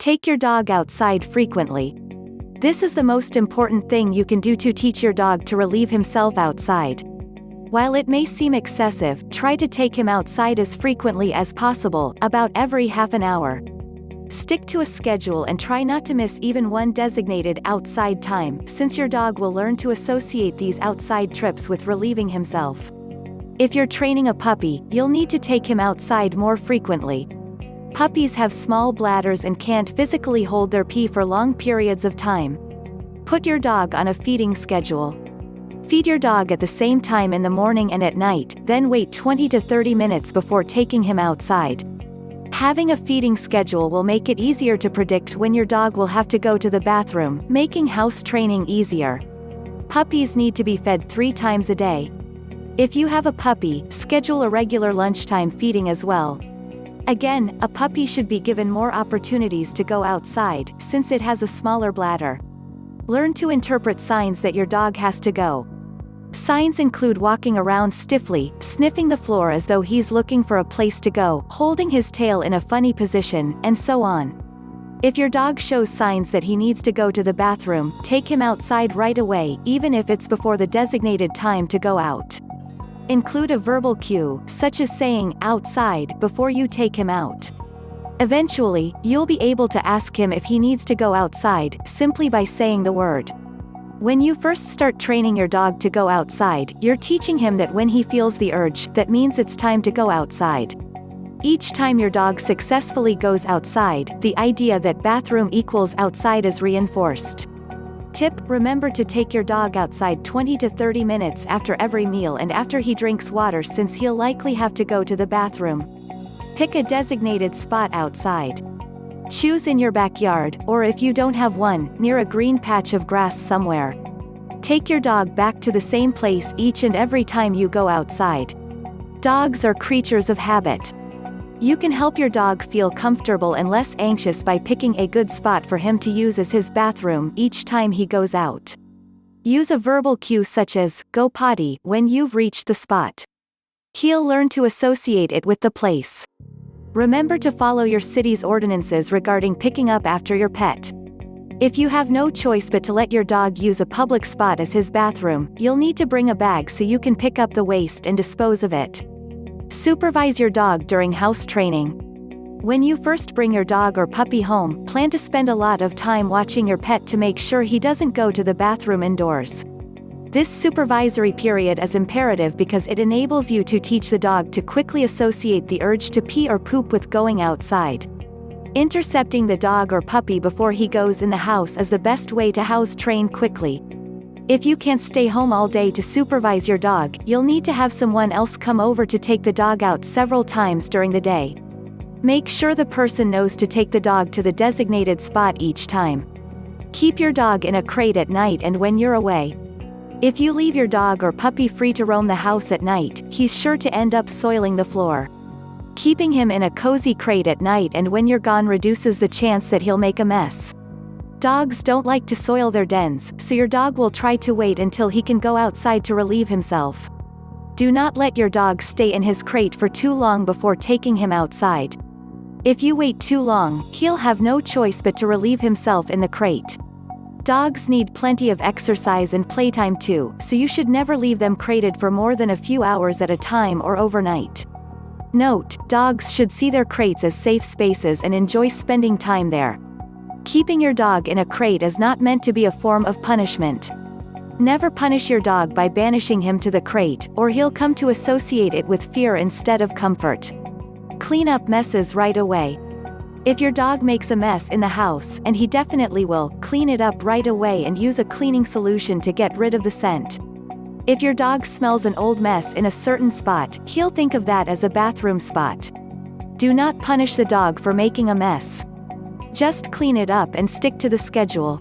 Take your dog outside frequently. This is the most important thing you can do to teach your dog to relieve himself outside. While it may seem excessive, try to take him outside as frequently as possible, about every half an hour. Stick to a schedule and try not to miss even one designated outside time, since your dog will learn to associate these outside trips with relieving himself. If you're training a puppy, you'll need to take him outside more frequently. Puppies have small bladders and can't physically hold their pee for long periods of time. Put your dog on a feeding schedule. Feed your dog at the same time in the morning and at night, then wait 20 to 30 minutes before taking him outside. Having a feeding schedule will make it easier to predict when your dog will have to go to the bathroom, making house training easier. Puppies need to be fed 3 times a day. If you have a puppy, schedule a regular lunchtime feeding as well. Again, a puppy should be given more opportunities to go outside, since it has a smaller bladder. Learn to interpret signs that your dog has to go. Signs include walking around stiffly, sniffing the floor as though he's looking for a place to go, holding his tail in a funny position, and so on. If your dog shows signs that he needs to go to the bathroom, take him outside right away, even if it's before the designated time to go out. Include a verbal cue, such as saying, "outside," before you take him out. Eventually, you'll be able to ask him if he needs to go outside, simply by saying the word. When you first start training your dog to go outside, you're teaching him that when he feels the urge, that means it's time to go outside. Each time your dog successfully goes outside, the idea that bathroom equals outside is reinforced. Tip: remember to take your dog outside 20 to 30 minutes after every meal and after he drinks water, since he'll likely have to go to the bathroom. Pick a designated spot outside. Choose in your backyard, or if you don't have one, near a green patch of grass somewhere. Take your dog back to the same place each and every time you go outside. Dogs are creatures of habit. You can help your dog feel comfortable and less anxious by picking a good spot for him to use as his bathroom each time he goes out. Use a verbal cue such as, "go potty," when you've reached the spot. He'll learn to associate it with the place. Remember to follow your city's ordinances regarding picking up after your pet. If you have no choice but to let your dog use a public spot as his bathroom, you'll need to bring a bag so you can pick up the waste and dispose of it. Supervise your dog during house training. When you first bring your dog or puppy home, plan to spend a lot of time watching your pet to make sure he doesn't go to the bathroom indoors. This supervisory period is imperative because it enables you to teach the dog to quickly associate the urge to pee or poop with going outside. Intercepting the dog or puppy before he goes in the house is the best way to house train quickly. If you can't stay home all day to supervise your dog, you'll need to have someone else come over to take the dog out several times during the day. Make sure the person knows to take the dog to the designated spot each time. Keep your dog in a crate at night and when you're away. If you leave your dog or puppy free to roam the house at night, he's sure to end up soiling the floor. Keeping him in a cozy crate at night and when you're gone reduces the chance that he'll make a mess. Dogs don't like to soil their dens, so your dog will try to wait until he can go outside to relieve himself. Do not let your dog stay in his crate for too long before taking him outside. If you wait too long, he'll have no choice but to relieve himself in the crate. Dogs need plenty of exercise and playtime too, so you should never leave them crated for more than a few hours at a time or overnight. Note: dogs should see their crates as safe spaces and enjoy spending time there. Keeping your dog in a crate is not meant to be a form of punishment. Never punish your dog by banishing him to the crate, or he'll come to associate it with fear instead of comfort. Clean up messes right away. If your dog makes a mess in the house, and he definitely will, clean it up right away and use a cleaning solution to get rid of the scent. If your dog smells an old mess in a certain spot, he'll think of that as a bathroom spot. Do not punish the dog for making a mess. Just clean it up and stick to the schedule.